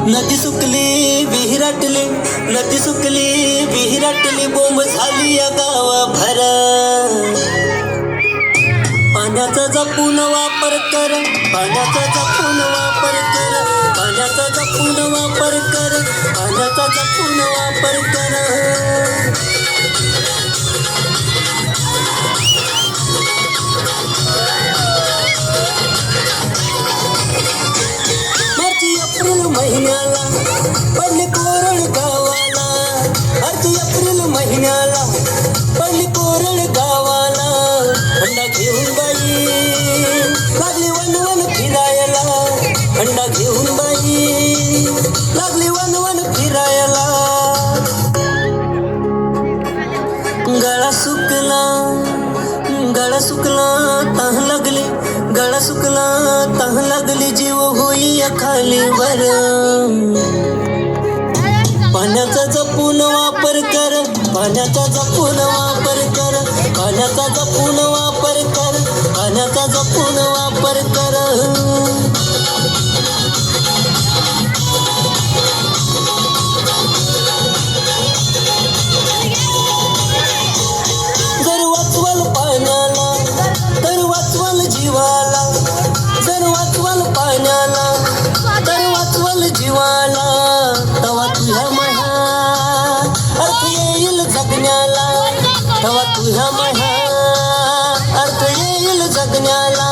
नदी सुकली विहिराटली, नदी सुकली विहिराटली, बोंब झाली या गावाभर. पाण्याचा जपून वापर कर, पाण्याचा जपून वापर कर, पाण्याचा जपून वापर कर, पाण्याचा जपून वापर कर. महिन्याला पडली कोरड गावाला, अर्धी एप्रिल महिन्याला पडली कोरड गावाला. अंडा घेऊन बाई लागली वन फिरायला, अंडा घेऊन बाई लागली वन फिरायला. गळा सुकला, गळा सुकला तह लागली, गळा सुकला तह लागली, जीव होई खाली वर. पाण्याचा जपून वापर कर, पाण्याचा जपून वापर कर, पाण्याचा जपून वापर कर, पाण्याचा जपून वापर कर. जर वाचवाल पाण्याला तर वाचवाल जीवाला, जर वाचवाल पाण्याला तर वाचवाल जीवाला. तवा तुझ्या महा अर्थ येईल जगण्याला, तवा तुझ्या महा अर्थ येईल जगण्याला.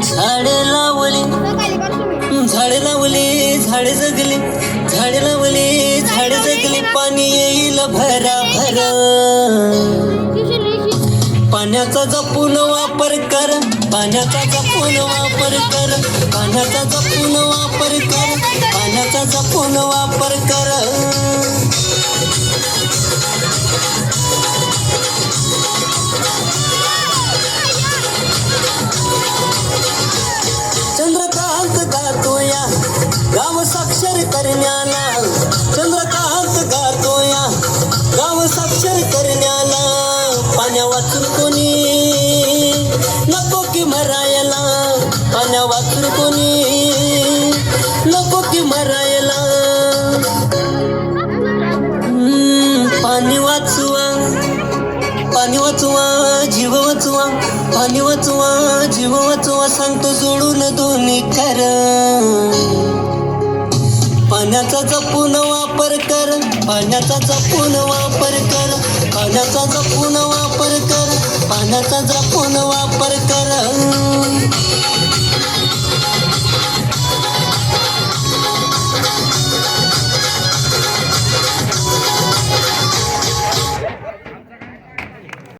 झाडे लावली, झाडे लावली, झाडे जगली, झाडे लावली, झाडे जगली, पाणी येईल भराभर. पाण्याचा जपून वापर कर, पाण्याचा जपून वापर कर, पाण्याचा जपून वापर कर, पाण्याचा जपून वापर कर. चंद्रकांत गातोया गाव साक्षर करण्याला, चंद्रकांत गातोया गाव साक्षर करण्याला. पाण्या वाचून कोणी नको की मरायला, पाण्या वाचून कोणी नको की मरायला. पाणी वाचवा, पाणी वाचवा, जीव वाचवा, पाणी वाचवा, जीव वाचवा, सांगतो जोडून दोन्ही कर. पाण्याचा जपून वापर कर, पाण्याचा जपून वापर कर, पाण्याचा जपून वापर कर, पाण्याचा जपून वापर कर.